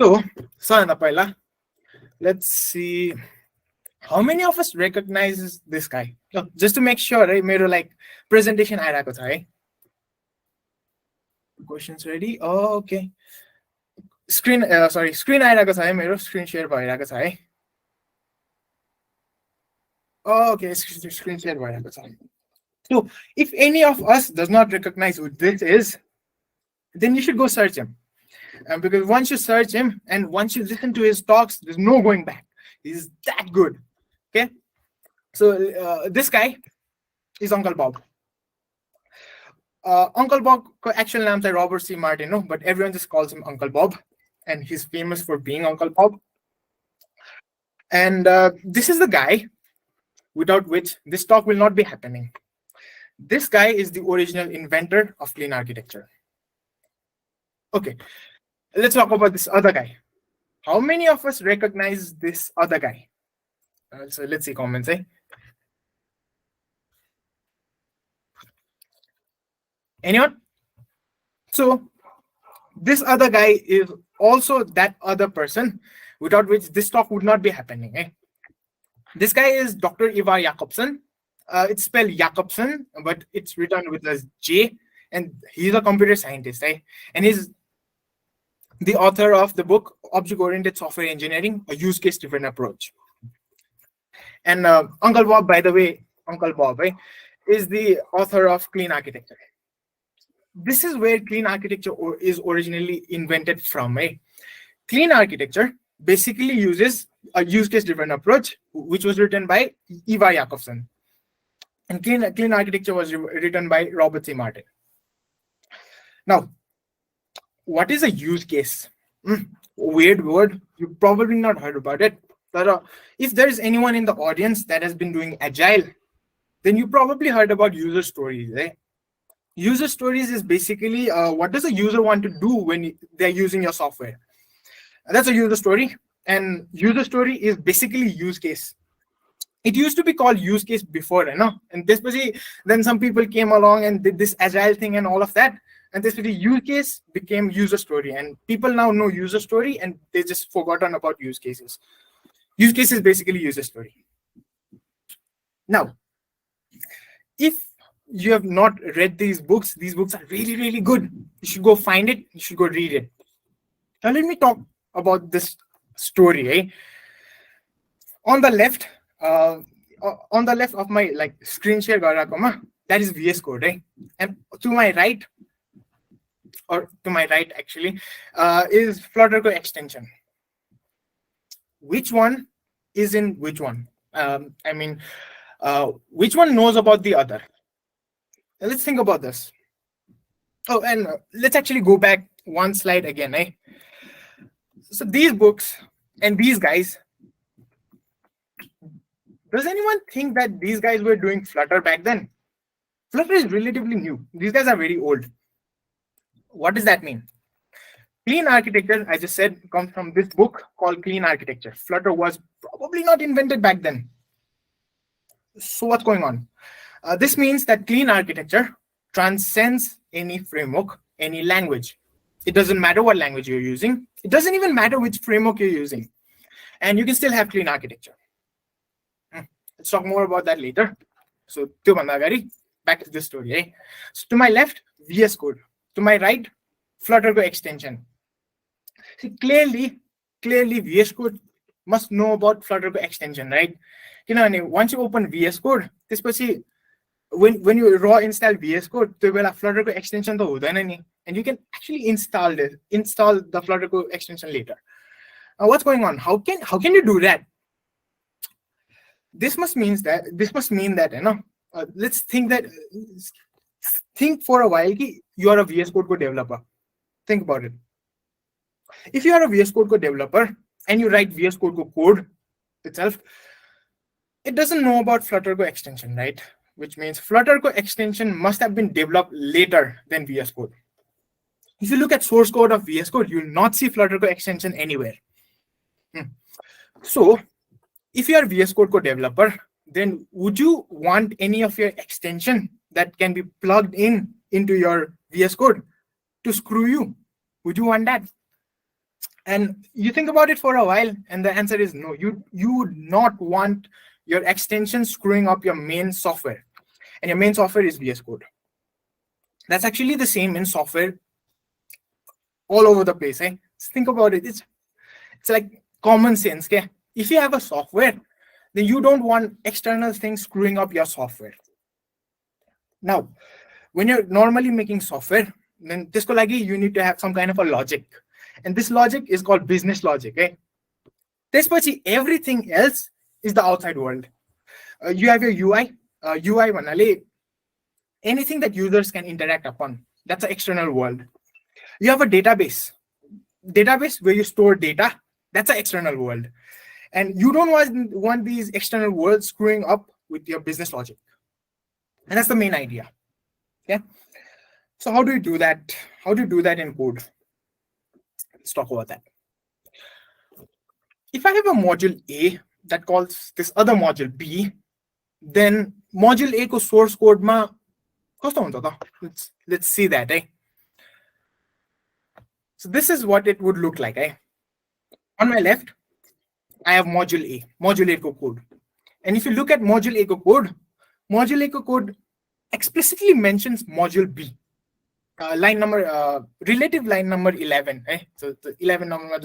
So, Paila, let's see. How many of us recognizes this guy? Just to make sure, right? मेरो like presentation आइरहेको छ है. Questions ready? Oh, okay. Screen आइरहेको छ है मेरो. Screen share भइरहेको छ है. Oh, okay, screen share भइरहेको छ. So, if any of us does not recognize who this is, then you should go search him. Because once you search him and once you listen to his talks, there's no going back. He's that good. Okay, so this guy is Uncle Bob. Uncle Bob actual name is Robert C. Martin, no? But everyone just calls him Uncle Bob, and he's famous for being Uncle Bob. And this is the guy without which this talk will not be happening. This guy is the original inventor of clean architecture. Okay, let's talk about this other guy. How many of us recognize this other guy? So let's see comments. Anyone? So this other guy is also that other person without which this talk would not be happening. This guy is Dr. Ivar Jakobsen. It's spelled Jakobsen, but it's written with a J, and he's a computer scientist, and he's the author of the book Object-Oriented Software Engineering, a use case driven approach. And Uncle Bob, by the way, Uncle Bob is the author of clean architecture. This is where clean architecture is originally invented from. Clean architecture basically uses a use case driven approach, which was written by Ivar Jakobsen. And clean architecture was written by Robert C. Martin. Now, what is a use case? Weird word. You've probably not heard about it. But if there is anyone in the audience that has been doing agile, then you probably heard about user stories. User stories is basically what does a user want to do when they're using your software. That's a user story. And user story is basically use case. It used to be called use case before, and then some people came along and did this agile thing and all of that. And this use case became user story. And people now know user story and they just forgotten about use cases. Use case is basically user story. Now, if you have not read these books are really, really good. You should go find it. You should go read it. Now, let me talk about this story. On the left of my screen share, that is VS Code. And to my right, or to my right actually, is Flutter extension. Which one is in which one? Which one knows about the other? Let's think about this. Oh, and let's actually go back one slide again. So these books and these guys, does anyone think that these guys were doing Flutter back then? Flutter is relatively new. These guys are very old. What does that mean? Clean architecture, I just said, comes from this book called Clean Architecture. Flutter was probably not invented back then. So what's going on? This means that clean architecture transcends any framework, any language. It doesn't matter what language you're using. It doesn't even matter which framework you're using. And you can still have clean architecture. Let's talk more about that later. So, back to this story. So to my left, VS Code. To my right, Flutter extension. See, clearly VS Code must know about Flutter extension, right? Once you open VS Code, when you raw install VS Code, there will have Flutter extension, and you can actually install the Flutter extension later. What's going on? How can you do that? This must mean that let's think for a while. You are a VS Code developer. Think about it. If you are a VS Code developer and you write VS Code code itself, it doesn't know about Flutter extension, right? Which means Flutter extension must have been developed later than VS Code. If you look at source code of VS Code, you will not see Flutter extension anywhere. So, if you are a VS Code developer, then would you want any of your extension that can be plugged into your VS Code to screw you? Would you want that? And you think about it for a while, and the answer is no. You would not want your extension screwing up your main software, and your main software is VS Code. That's actually the same in software all over the place. Eh? Just think about it. It's like common sense. Okay? If you have a software, then you don't want external things screwing up your software. Now, when you're normally making software, then त्यसको लागि you need to have some kind of a logic, and this logic is called business logic. Eh? त्यसपछि everything else is the outside world. You have your UI. UI भन्नाले anything that users can interact upon. That's the external world. You have a database where you store data. That's the external world. And you don't want these external worlds screwing up with your business logic. And that's the main idea. Okay. So how do you do that? How do you do that in code? Let's talk about that. If I have a module A that calls this other module B, then module A ko source code ma kasto huncha ta? Let's see that. Eh? So this is what it would look like. Eh? On my left, I have module A ko code. And if you look at module A ko code explicitly mentions module B. Line number, relative line number 11. Eh? So the 11 number,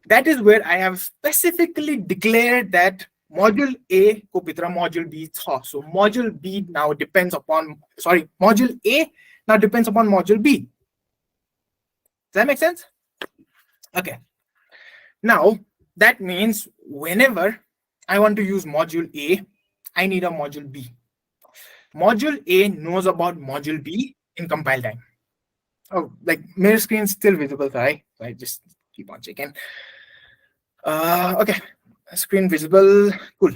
that is where I have specifically declared that module A ko bitra module B tha. So module B now depends upon, module A now depends upon module B. Does that make sense? Okay. Now, that means whenever I want to use module A, I need a module B. Module A knows about module B in compile time. Oh, like my screen is still visible, right? So I just keep on checking. Okay, screen visible, cool.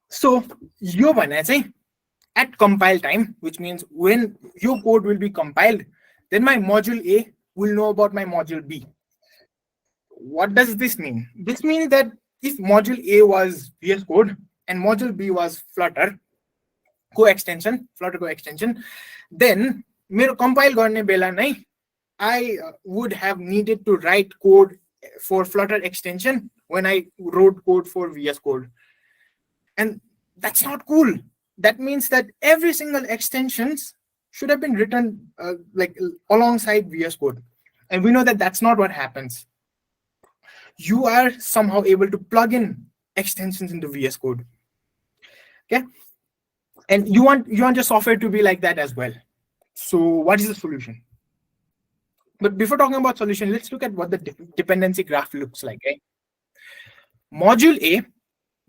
So, yo bhane chai at compile time, which means when your code will be compiled, then my module A will know about my module B. What does this mean? This means that if module A was VS Code and module B was Flutter co-extension, then मेरो compile गर्ने बेला नै I would have needed to write code for Flutter extension when I wrote code for VS Code. And that's not cool. That means that every single extensions should have been written like alongside VS Code. And we know that that's not what happens. You are somehow able to plug in extensions into VS Code. Okay? And you want your software to be like that as well. So what is the solution? But before talking about solution, let's look at what the dependency graph looks like. Okay? Module A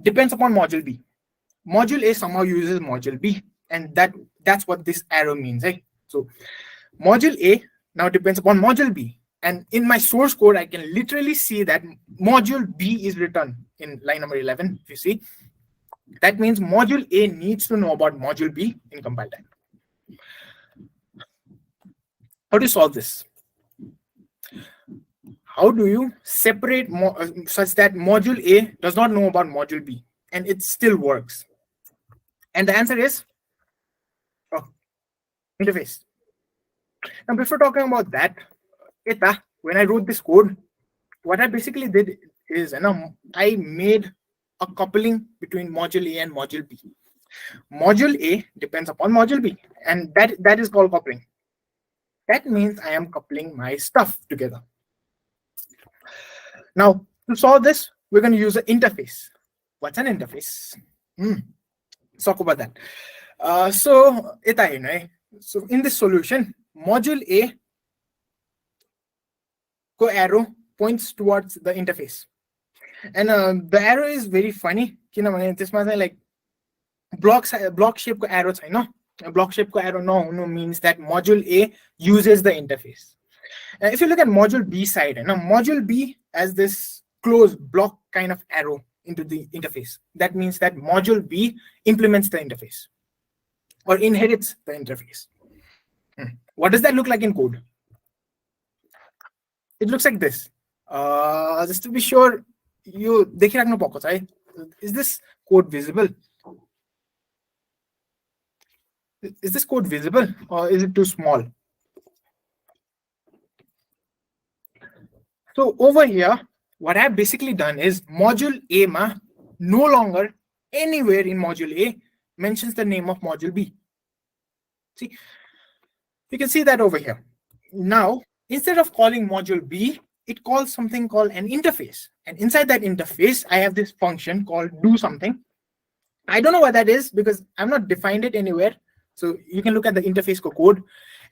depends upon module B. Module A somehow uses module B, and that's what this arrow means. Right? So module A now depends upon module B. And in my source code, I can literally see that module B is written in line number 11, if you see. That means module A needs to know about module B in compile time. How do you solve this? How do you separate such that module A does not know about module B and it still works? And the answer is interface. Now, before talking about that, when I wrote this code, what I basically did is I made a coupling between module A and module B. Module A depends upon module B, and that is called coupling. That means I am coupling my stuff together. Now, to solve this, we're going to use an interface. What's an interface? Let's talk about that. So in this solution, module A arrow points towards the interface. And the arrow is very funny. Like block shape arrow, block shape arrow no means that module A uses the interface. If you look at module B side, module B has this closed block kind of arrow into the interface. That means that module B implements the interface or inherits the interface. What does that look like in code? It looks like this. Just to be sure, you is this code visible? Is this code visible or is it too small? So over here, what I've basically done is module A no longer anywhere in module A mentions the name of module B. See, you can see that over here. Now, instead of calling module B, it calls something called an interface. And inside that interface, I have this function called do something. I don't know what that is because I've not defined it anywhere. So you can look at the interface code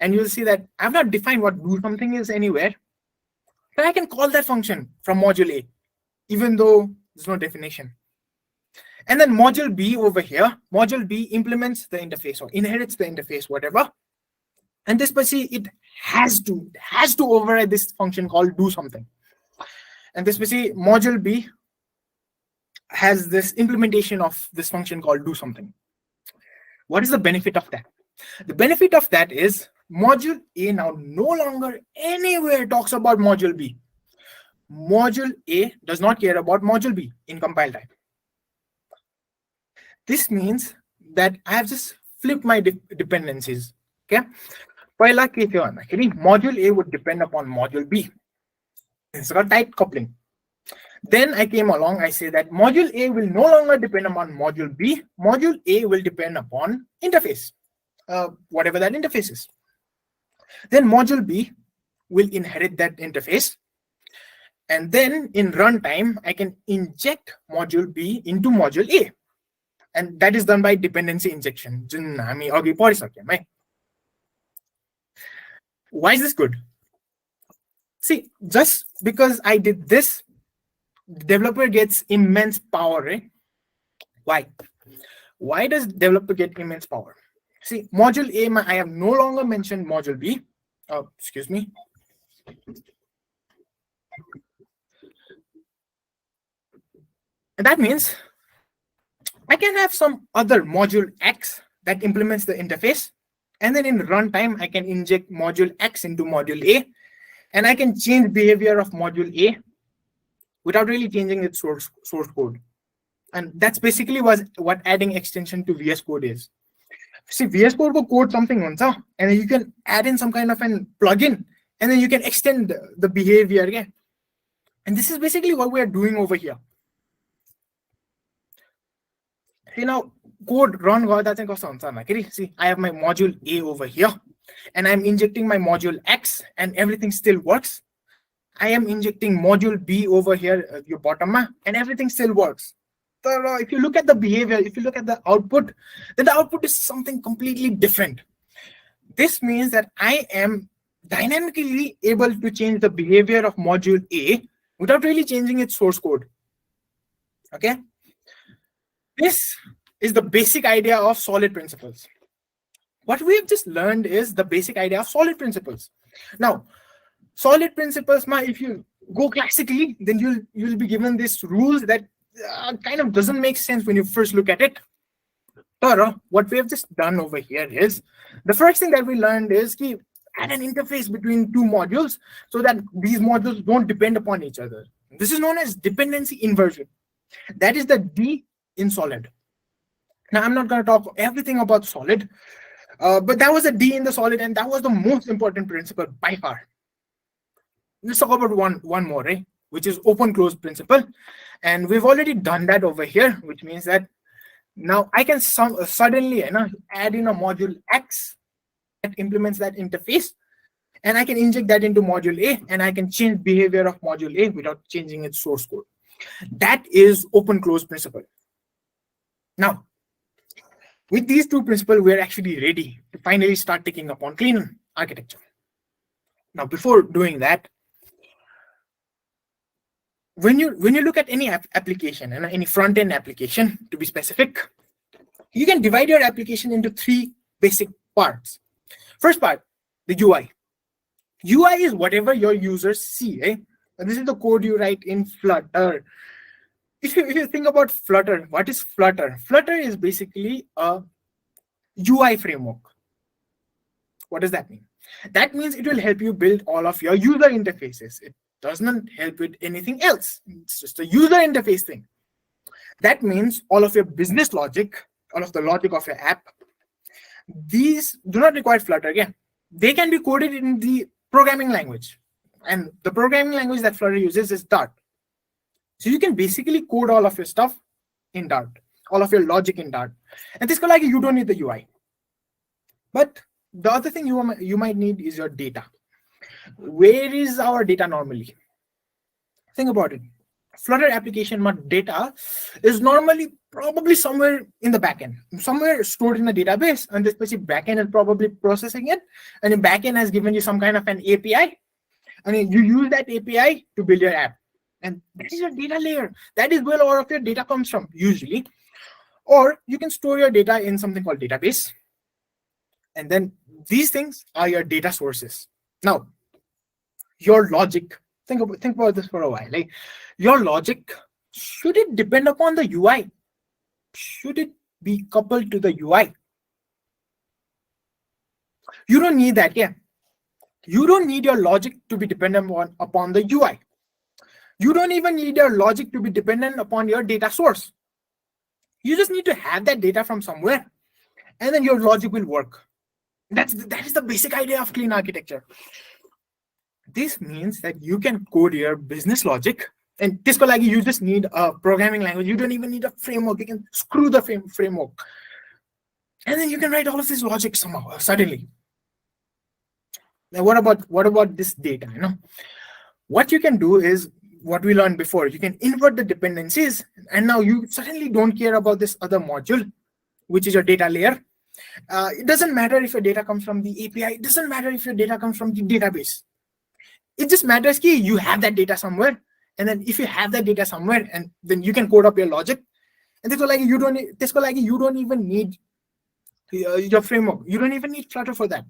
and you'll see that I've not defined what do something is anywhere. But I can call that function from module A, even though there's no definition. And then module B over here, module B implements the interface or inherits the interface, whatever. And this it has to override this function called do something. And this module B has this implementation of this function called do something. What is the benefit of that? The benefit of that is module A now no longer anywhere talks about module B. Module A does not care about module B in compile time. This means that I have just flipped my dependencies. Okay. Module A would depend upon module B. It's got tight coupling. Then I came along, I say that module A will no longer depend upon module B. Module A will depend upon interface, whatever that interface is. Then module B will inherit that interface. And then in runtime, I can inject module B into module A. And that is done by dependency injection. Why is this good? See, just because I did this, developer gets immense power, right? Why? Why does developer get immense power? See, module A, I have no longer mentioned module B. Oh, excuse me. And that means I can have some other module X that implements the interface. And then in runtime, I can inject module X into module A. And I can change behavior of module A without really changing its source code. And that's basically what adding extension to VS Code is. See, VS Code will code something once, and then you can add in some kind of an plugin, and then you can extend the behavior again. And this is basically what we are doing over here. See, now code run see, I have my module A over here, and I'm injecting my module X, and everything still works. I am injecting module B over here, your bottom, and everything still works. So if you look at the behavior, if you look at the output, then the output is something completely different. This means that I am dynamically able to change the behavior of module A without really changing its source code. Okay? This is the basic idea of solid principles. What we have just learned is the basic idea of solid principles. Now, solid principles, if you go classically, then you'll be given these rules that kind of doesn't make sense when you first look at it. But what we have just done over here is, the first thing that we learned is add an interface between two modules so that these modules don't depend upon each other. This is known as dependency inversion. That is the D in solid. Now, I'm not going to talk everything about solid, but that was a D in the solid, and that was the most important principle by far. Let's talk about one more, right? Which is open-close principle. And we've already done that over here, which means that now I can suddenly add in a module X that implements that interface, and I can inject that into module A, and I can change behavior of module A without changing its source code. That is open-close principle. Now, with these two principles, we're actually ready to finally start taking upon clean architecture. Now, before doing that, when you look at any application, and any front-end application, to be specific, you can divide your application into three basic parts. First part, the UI. UI is whatever your users see. And this is the code you write in Flutter. If you think about Flutter, what is Flutter? Flutter is basically a UI framework. What does that mean? That means it will help you build all of your user interfaces. It does not help with anything else. It's just a user interface thing. That means all of your business logic, all of the logic of your app, these do not require Flutter again. They can be coded in the programming language. And the programming language that Flutter uses is Dart. So you can basically code all of your stuff in Dart, all of your logic in Dart. And this like you don't need the UI. But the other thing you might need is your data. Where is our data normally? Think about it. Flutter application data is normally probably somewhere in the backend, somewhere stored in a database, and this specific backend is probably processing it. And the backend has given you some kind of an API, and you use that API to build your app. And that is your data layer. That is where all of your data comes from, usually. Or you can store your data in something called database. And then these things are your data sources. Now, your logic, think about this for a while. Like, your logic, should it depend upon the UI? Should it be coupled to the UI? You don't need that, yeah. You don't need your logic to be dependent upon the UI. You don't even need your logic to be dependent upon your data source. You just need to have that data from somewhere, and then your logic will work. That is the basic idea of clean architecture. This means that you can code your business logic, and you just need a programming language. You don't even need a framework. You can screw the framework, and then you can write all of this logic somehow suddenly. Now, what about this data? What you can do is what we learned before. You can invert the dependencies, and now you suddenly don't care about this other module, which is your data layer. It doesn't matter if your data comes from the API. It doesn't matter if your data comes from the database. It just matters that you have that data somewhere, and then if you have that data somewhere, and then you can code up your logic. And you don't even need your framework. You don't even need Flutter for that.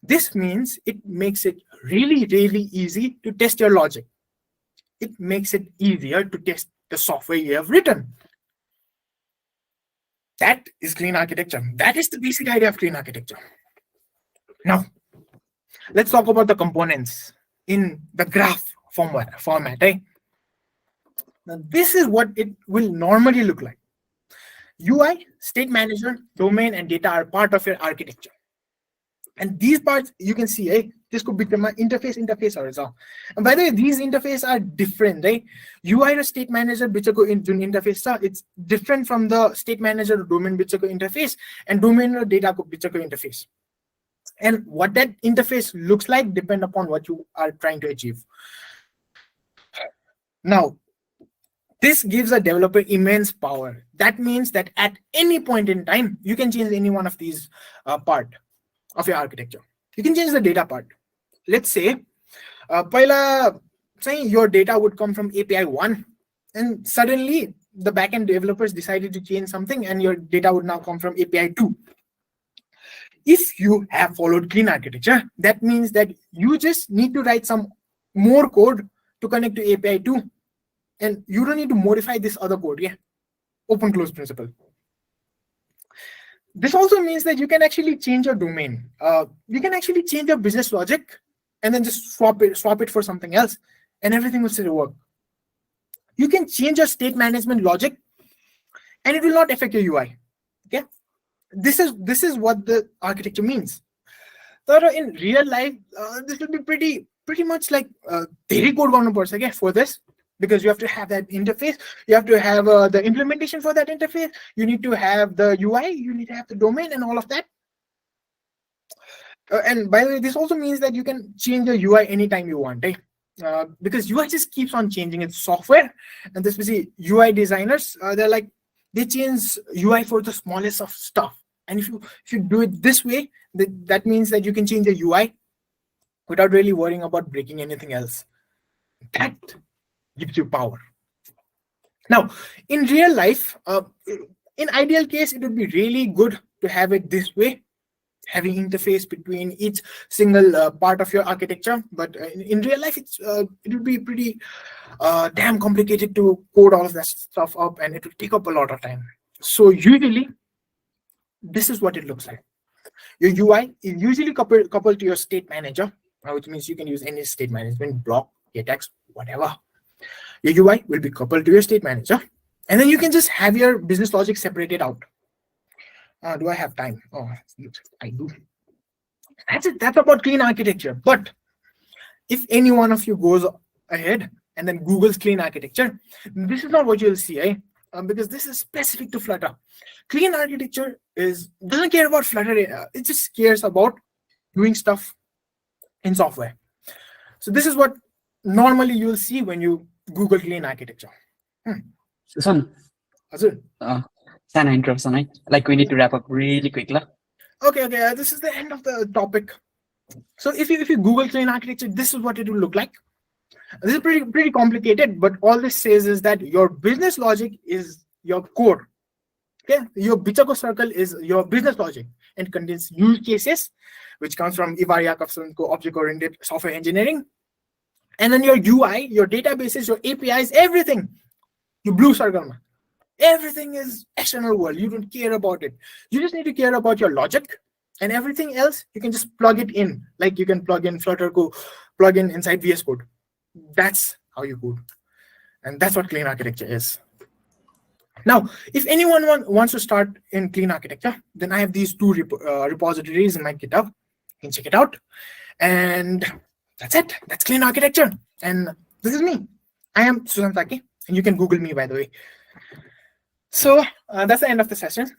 This means it makes it really, really easy to test your logic. It makes it easier to test the software you have written. That is clean architecture. That is the basic idea of clean architecture. Now, let's talk about the components in the graph format. Right? Now, this is what it will normally look like. UI, state manager, domain, and data are part of your architecture. And these parts, you can see, this could become an interface also. And by the way, these interfaces are different, right? UI or state manager interface, it's different from the state manager or domain interface, and domain or data interface. And what that interface looks like depends upon what you are trying to achieve. Now, this gives a developer immense power. That means that at any point in time, you can change any one of these part of your architecture. You can change the data part. Let's say, your data would come from API 1, and suddenly the backend developers decided to change something, and your data would now come from API 2. If you have followed clean architecture, that means that you just need to write some more code to connect to API 2, and you don't need to modify this other code. Yeah, open close principle. This also means that you can actually change your domain. You can actually change your business logic and then just swap it for something else, and everything will still work. You can change your state management logic, and it will not affect your UI. Okay, this is what the architecture means. So in real life, this will be pretty much like very good for this. Because you have to have that interface, you have to have the implementation for that interface, you need to have the UI, you need to have the domain and all of that. And by the way, this also means that you can change the UI anytime you want, right? Because UI just keeps on changing its software, and especially UI designers, they change UI for the smallest of stuff. And if you do it this way, that means that you can change the UI without really worrying about breaking anything else. That gives you power. Now, in real life, in ideal case, it would be really good to have it this way, having interface between each single part of your architecture. But in real life, it would be pretty damn complicated to code all of that stuff up, and it will take up a lot of time. So usually, this is what it looks like. Your UI is usually coupled to your state manager, which means you can use any state management block, KTEX, whatever. Your UI will be coupled to your state manager, and then you can just have your business logic separated out. Do I have time? Oh, I do. That's it. That's about clean architecture. But if any one of you goes ahead and then Google's clean architecture, this is not what you'll see, eh? Because this is specific to Flutter. Clean architecture doesn't care about Flutter. It just cares about doing stuff in software. So this is what normally you'll see when you Google clean architecture. Sushan, Azul. Sana interruption, right? Like we need to wrap up really quick, la. Okay. This is the end of the topic. So if you Google clean architecture, this is what it will look like. This is pretty complicated, but all this says is that your business logic is your core. Okay, your Bichako circle is your business logic and contains use cases, which comes from Ivar Jakobson's object-oriented software engineering. And then your UI, your databases, your APIs, everything, your blue circle. Everything is external world. You don't care about it. You just need to care about your logic, and everything else you can just plug it in. Like you can plug in Flutter plug in inside VS Code. That's how you code, and that's what clean architecture is. Now, if anyone wants to start in clean architecture, then I have these two repositories in my GitHub. You can check it out, and that's it. That's clean architecture, and this is me. I am Sushan Shakya, and you can Google me, by the way. So that's the end of the session.